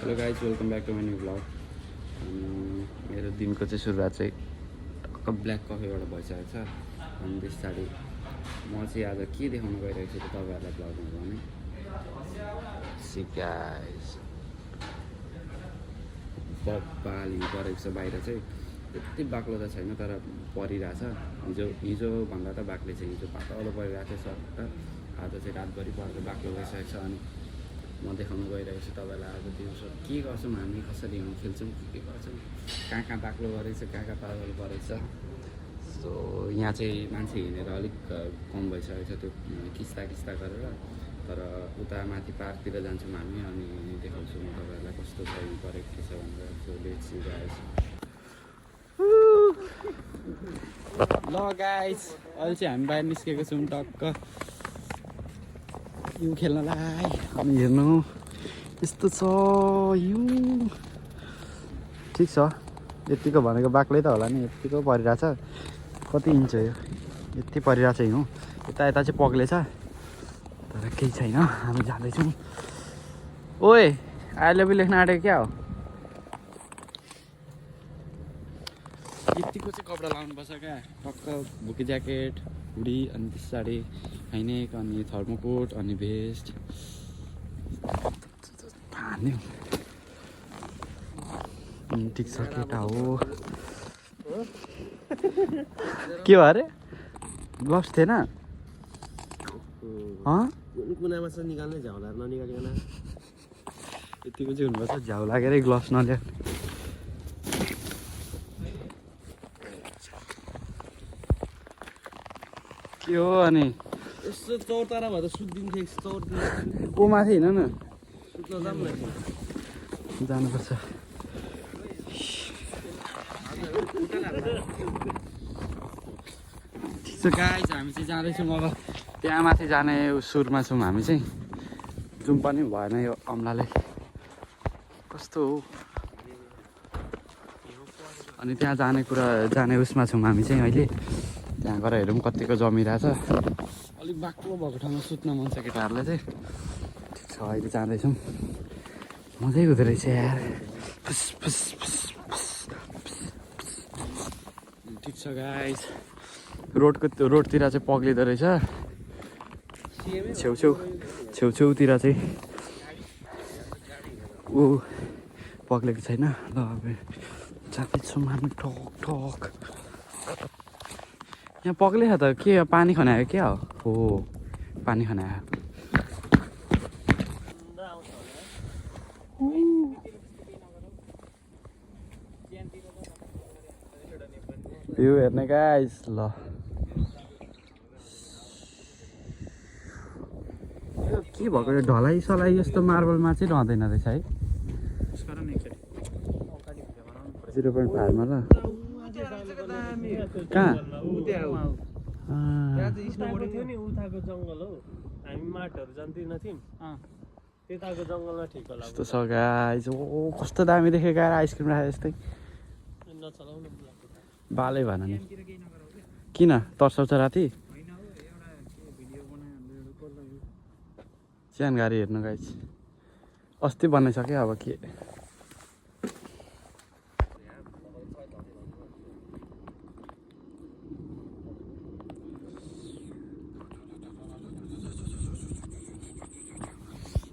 Hello guys welcome back to my new blog. मेरो दिनको चाहिँ सुरुवात चाहिँ टक्क ब्ल्याक कफीबाट भइसकेको छ। अनि त्यस पछाडि म चाहिँ आज के देखाउनु गइरहेको छु त तपाईँहरूलाई ब्लगमा भने सी गाइज बाली परेको छ। बाहिर चाहिँ त्यति बाक्लो त छैन तर परिरहेछ। हिजोभन्दा त बाक्लै छ। हिजो पातलो परिरहेको थियो सट्ट, आज चाहिँ रातभरि परेर बाक्लो भइसकेको छ। अनि म देखाउनु गइरहेको छु तपाईँलाई आज दिउँसो के गर्छौँ हामी, कसरी हामी खेल्छौँ, के गर्छौँ, कहाँ कहाँ बाक्लो गरेको छ, कहाँ कहाँ पातलो परेको छ। सो यहाँ चाहिँ मान्छे हिँडेर अलिक कम भइसकेको छ त्यो किस्ता किस्ता गरेर। तर उता माथि पार्कतिर जान्छौँ हामी अनि देखाउँछु म तपाईँहरूलाई कस्तो छ परेको के छ भनेर। So let's see guys. ल गाइस अहिले चाहिँ हामी बाहिर निस्केको छौँ टक्क यो खेल्नलाई। अनि हेर्नु यस्तो छ यो, ठिक छ यतिको भनेको बाक्लै त होला नि। यतिको परिरहेछ, कति इन्च हो यो, यति परिरहेछ हिउँ। यता यता चाहिँ पग्लेछ तर केही छैन। हामी जाँदैछौँ। ओए अहिले पनि लेख्न आँटेको क्या हो, यतिको चाहिँ कपडा लाउनुपर्छ क्या। टक्क भुकी ज्याकेट, हुडी, अनि त्यस पछाडि हाइनेक, अनि थर्मोकोट, अनि भेस्ट हान्यो। ठिक छ केटा हो। के भयो अरे, ग्लोभ्स थिएन? कुनामा छ निकाल्ने, झ्याउला ननिकालिकन यतिको चाहिँ हुनुपर्छ, झ्याउ लागेरै ग्लोभ्स नलिएर। के हो अनि यसो चौतारा भएर सुत्दिन्थ्यो। ओ माथि हिँड न, सुत्न जाऊँ न जानुपर्छ। ठिक छ गाइस हामी चाहिँ जाँदैछौँ अब त्यहाँ माथि जाने सुरमा छौँ हामी चाहिँ। जुम पनि भएन यो अम्लाले, कस्तो हो। अनि त्यहाँ जाने उसमा छौँ हामी चाहिँ अहिले। त्यहाँ गएर हेरौँ कतिको जमिरहेछ। अलिक बाक्लो भएको ठाउँमा सुत्न मन छ केटाहरूलाई चाहिँ। ठिक छ अहिले जाँदैछौँ। मजै हुँदो रहेछ यार। ठिक छ गाइस, रोडतिर चाहिँ पग्लिँदो रहेछ। छेउछेउतिर चाहिँ ऊ पग्लेको छैन। ल अब जाँदैछौँ हामी ठोक ठोक। यहाँ पग्लेछ त के पानी खनायो क्या हो, पानी खनायो। भ्यू हेर्ने गाइस। ल यो के भएको यो ढलाइ सलाई यस्तो मार्बलमा चाहिँ रहँदैन रहेछ है। 0.5 मा ल कहाँ जङ्गल हो। हामी माटहरू जान्दैनौ थियौँ, त्यताको जङ्गलमा ठिक होला। यस्तो छ गाइस। ओ कस्तो दामी देखेको यार, आइसक्रिम राखे जस्तै। नचलाउनु बालै भएन नि किन तर्साउँछ राति। सानो गाडी हेर्नु गाइस, अस्ति बनाइसक्यो अब के।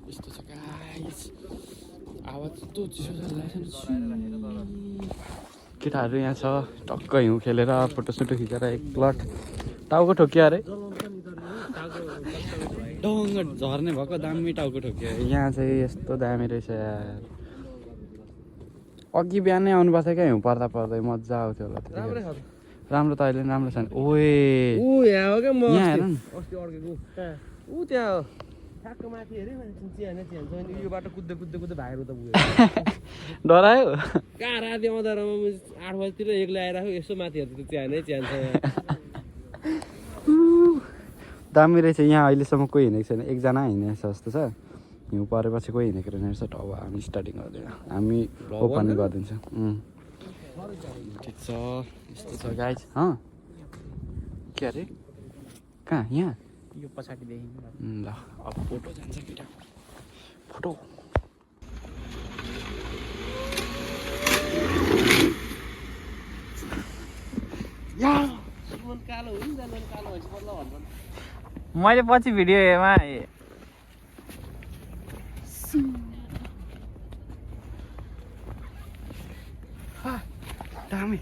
यस्तो छ गाइस, आवाज यस्तो चिसो केटाहरू यहाँ छ टक्क हिउँ खेलेर फोटोसोटो खिचेर एक प्लट। टाउको ठोक्यो अरे, डङ्ग झर्ने भएको दामी टाउको ठोक्यो। यहाँ चाहिँ यस्तो दामी रहेछ यार। अघि बिहानै आउनुपर्छ क्या हिउँ पर्दा पर्दै, मजा आउँथ्यो होला त्यतिखेर। राम्रो त अहिले राम्रो छैन। ओए यहाँ हो क्या, म यहाँ हेर न। अस्ति अड्केको ऊ त्यहाँ हो ठ्याक्क माथि हेऱ्यो चिहान यो बाटो कुद्दै भागेर त पुग्यो। डरायो कहाँ राति आउँदा 8 बजीतिर एक्लै आइरहेको, यसो माथि हेर्दा त चिहान छ। दामी रहेछ यहाँ। अहिलेसम्म कोही हिँडेको छैन, एकजना हिँडेको छ जस्तो छ। हिउँ परेपछि कोही हिँडेको रहेछ। अब हामी स्टार्टिङ गर्दैन, हामी ओपन गरिदिन्छौँ। ठिक छ यस्तो छ गाइस। के अरे कहाँ यहाँ यो पछाडिदेखि ल अब फोटो जान्छ केटा, फोटो। मैले पछि भिडियोमा दामी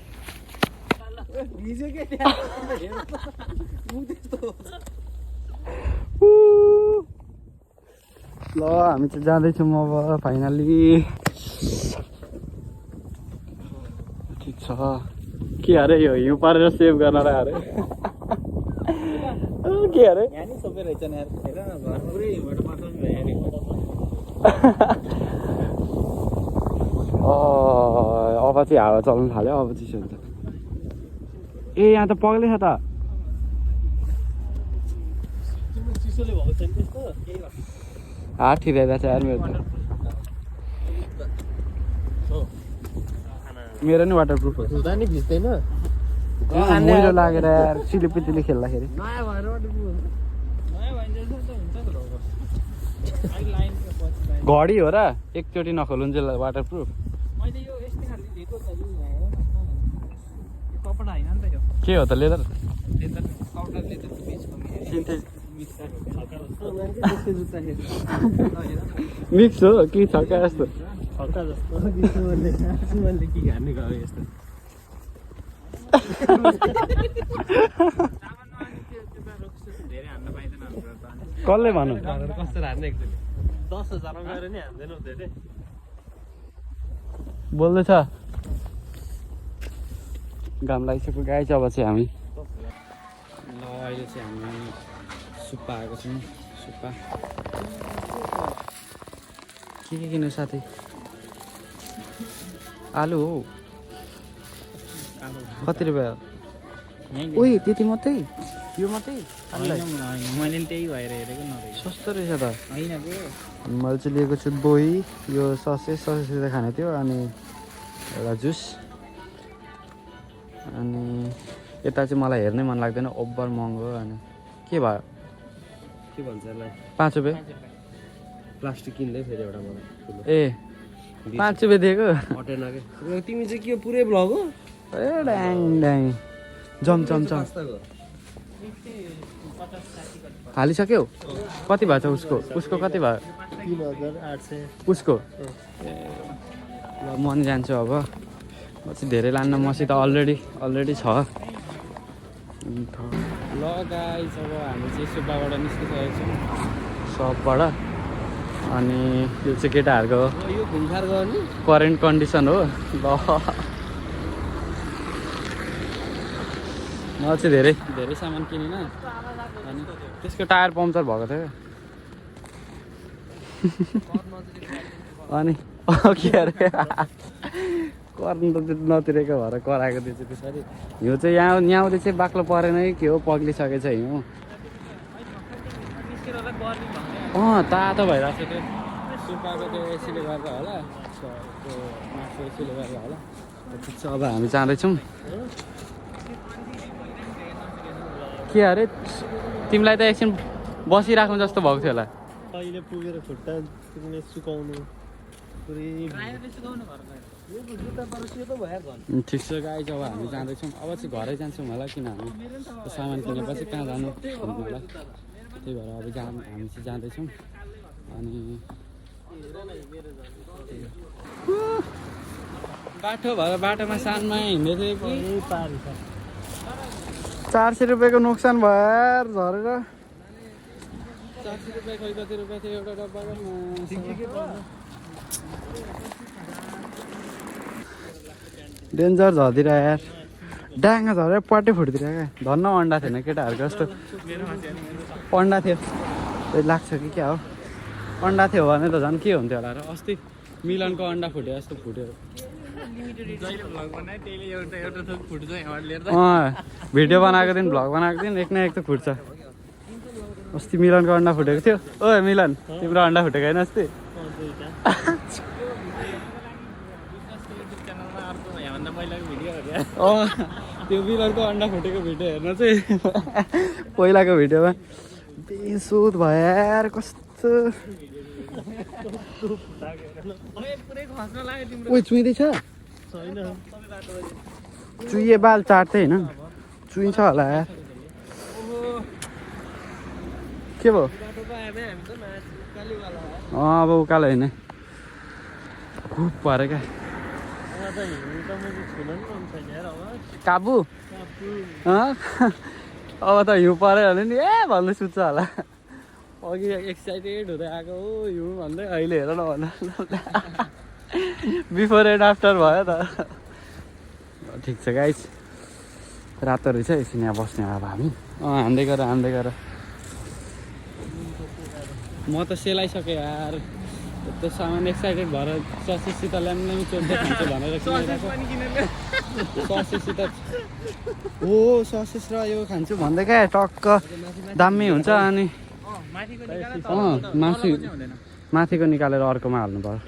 ल हामी चाहिँ जाँदैछौँ अब फाइनली ठिक छ के अरे यो हिउँ पारेर सेभ गर्न अरे के अरे यहाँ नि सबै रहेछ नि यार हेर न घर पुरै हिउँबाट पार्छ नि यहाँ नि अब चाहिँ हावा चल्नु थाल्यो अब चिसो हुन्छ ए यहाँ त पग्लेछ त चिसोले भएको छैन त्यस्तो हात ठिराइरहेको छ यार मेरो नि वाटरप्रुफ हो हुँदा नि भिज्दैन मैलो लागेर यार सिलिपितीले खेल्दाखेरि नयाँ भएर नयाँ भइन्छ त हुन्छ त अहिले लाइनको पछि घडी हो र एकचोटि नखोलुन्जेल वाटरप्रुफ मैले यो यस्तै खालको दिएको त यो कपडा होइन नि त यो के हो त leather leather powder leather mix synthetic त्यस्तो जुत्ता हेर मिक्स हो कि छक्का जस्तो छक्का जस्तो सुमनले के घार्ने गयो यस्तो धेरै हान्न पाइँदैन हाम्रो त अनि कसले भनौँ कस्तो हार्ने एकचोटि 10,000 मा गएर नि हान्दैनौ धेरै बोल्दैछ घाम लागिसक्यो गाई चाहिँ अब चाहिँ हामी ल अहिले चाहिँ हामी सुप्पा आएको छौँ सुप्पा के किन्नु साथी आलु हो कति रुपियाँ उही त्यति मात्रै यो मात्रै मैले नि त्यही भएर हेरेको नरहेछ सस्तो रहेछ त होइन के मैले चाहिँ लिएको छु दही यो ससेज खाने थियो अनि एउटा जुस अनि यता चाहिँ मलाई हेर्नै मन लाग्दैन ओभर महँगो अनि के भयो के भन्छ यसलाई 5 रुपियाँ प्लास्टिक किन्दै फेरि एउटा मलाई ठुलो ए 5 रुपियाँ दिएको हटेन के तिमी चाहिँ के पुरै ब्लग हो ए ड्याङ ड्याङ जम जम जम हालिसक्यौ कति भएको छ उसको कति भयो 3,800 उसको ल म नि जान्छु अब म चाहिँ धेरै लान्न मसित अलरेडी छ ल गाइस अब हामी चाहिँ सुब्बाबाट निस्किसकेको छौँ सपबाट अनि यो चाहिँ केटाहरूको यो घुमफार गर्ने करेन्ट कन्डिसन हो ल म चाहिँ धेरै सामान किनेन अनि त्यसको टायर पम्चर भएको थियो अनि के अरे कर्न त नतिरेको भएर कराएको त्यो चाहिँ त्यसरी हिउँ चाहिँ यहाँउँदै चाहिँ बाक्लो परेन के हो पग्लिसकेको छ हिउँ तातो भइरहेको छ त्यो सुपाको त्यो एसीले गर्दा होला त्यो मासु एसीले गर्दा होला ठिक छ अब हामी जाँदैछौँ के अरे तिमीलाई त एकछिन बसिराख्नु जस्तो भएको थियो होला अहिले पुगेर खुट्टा सुकाउनु ठिक छ गाई अब हामी जाँदैछौँ अब चाहिँ घरै जान्छौँ होला किनभने सामान किनेपछि कहाँ जानु होला त्यही भएर अब हामी चाहिँ जाँदैछौँ अनि बाटो भएर बाटोमा सानमा हिँड्दै थियो कि 400 रुपियाँको नोक्सान भयो झरेर 400 रुपियाँ खोइ कति रुपियाँ थियो एउटा डब्बाको डेन्जर झर्दिरह यार डाङ्गा झरेर पट्टै फुटिदिरह क्या धन्न अन्डा थिएन केटाहरूको जस्तो अन्डा थियो त्यो लाग्छ कि क्या हो अन्डा थियो भने त झन् के हुन्थ्यो होला र अस्ति मिलनको अन्डा फुट्यो जस्तो फुट्यो भिडियो बनाएको दिन भ्लग बनाएको दिन एक न एक त फुट्छ अस्ति मिलनको अन्डा फुटेको थियो ओ मिलन तिम्रो अन्डा फुटेको होइन अस्ति त्यो मिलनको अन्डा फुटेको भिडियो हेर्न चाहिँ पहिलाको भिडियोमा बेसुध भयो यार कस्तो ओइ चुइँदैछ चुइए बाल चाट्दै होइन चुइन्छ होला यार के भयो बाटो पो आएन हामी त माथि कालीवाला भयो अब उकालो होइन खुब पऱ्यो क्या यहाँ त हिँड्नु त मैले छुन नि मन छैन यार अब काबु कापु अब त हिउँ पऱ्यो भने नि ए भन्दै सुत्छ होला अघि एक्साइटेड हुँदै आएको हो हिउँ भन्दै अहिले हेर न भन्दा बिफोर एन्ड आफ्टर भयो त ठिक छ गाइस रातो रहेछ एकछिन यहाँ बस्ने अब हामी हान्दै गर म त सेलाइसकेँ यार त्यो सामान एक्साइटेड भएर ससेसित ल्याम्लामी चोर्दै खान्छु भनेर ससेसित हो ससेस र यो खान्छु भन्दै क्या टक्क दामी हुन्छ अनि माथिको निकालेर अर्कोमा हाल्नु पर्यो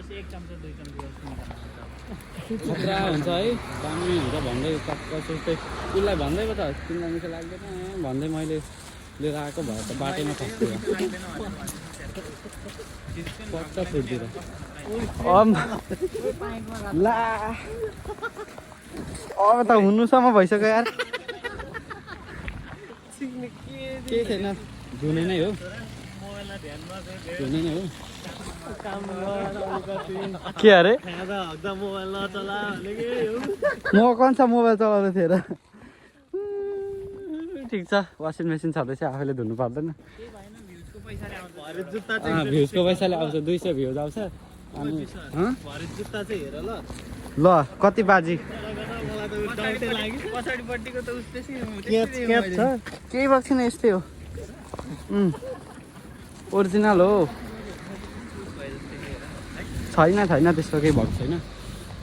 खतरा हुन्छ है दामी हुन्छ भन्दै टक्क सोच्दै उसलाई भन्दै पो त तिमीलाई मिठो लाग्दैन भन्दै मैले लिएर आएको भए त बाटैमा खस्छु पक्क फुट्दिएर ला अब त हुनुसम्म भइसक्यो यार के छैन धुने नै हो धुने नै हो के अरे मोबाइल नचला भनेकै हो म कन्सा मोबाइल चलाउँदै थिएँ र ठिक छ वासिङ मेसिन छँदैछ आफैले धुनु पर्दैन भ्युजको पैसाले आउँछ 200 भ्युज आउँछ अनि जुत्ता चाहिँ हेर ल ल कति बाजी पछाडिपट्टिको त उस्तै क्याप छ केही भएको छैन यस्तै हो ओरिजिनल हो छैन त्यस्तो केही भएको छैन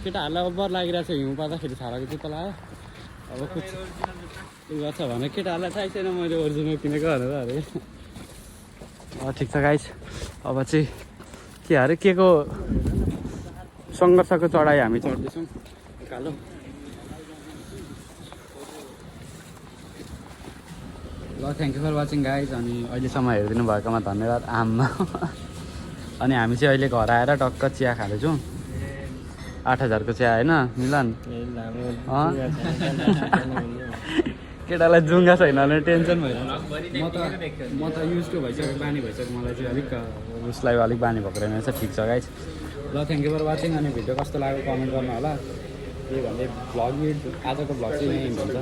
केटाहरूलाई अब्बर लागिरहेको छ हिउँ पर्दाखेरि छालाको जुत्ता लगायो अब कुछ उयो गर्छ भने केटाहरूलाई थाहै छैन मैले ओरिजिनल किनेको भनेर अरे ठिक छ गाइस अब चाहिँ के अरे के को सङ्घर्षको चढाइ हामी चढ्दैछौँ उकालो ल thank you for watching guys अनि अहिलेसम्म हेरिदिनु भएकोमा धन्यवाद आम्मा अनि हामी चाहिँ अहिले घर आएर टक्क चिया खाँदैछौँ 8000 को चिया होइन मिलन केटालाई जुङ्गा छैन भने टेन्सन भइरहेको म त युजको भइसक्यो बानी भइसक्यो मलाई चाहिँ अलिक उसलाई अलिक बानी भएको रहेछ ठिक छ गाइज ल थ्याङ्क यू फर वाचिङ अनि भिडियो कस्तो लाग्यो कमेन्ट गर्नु होला त्यही भन्दै भ्लग आजको भ्लग चाहिँ यहीँ हुन्छ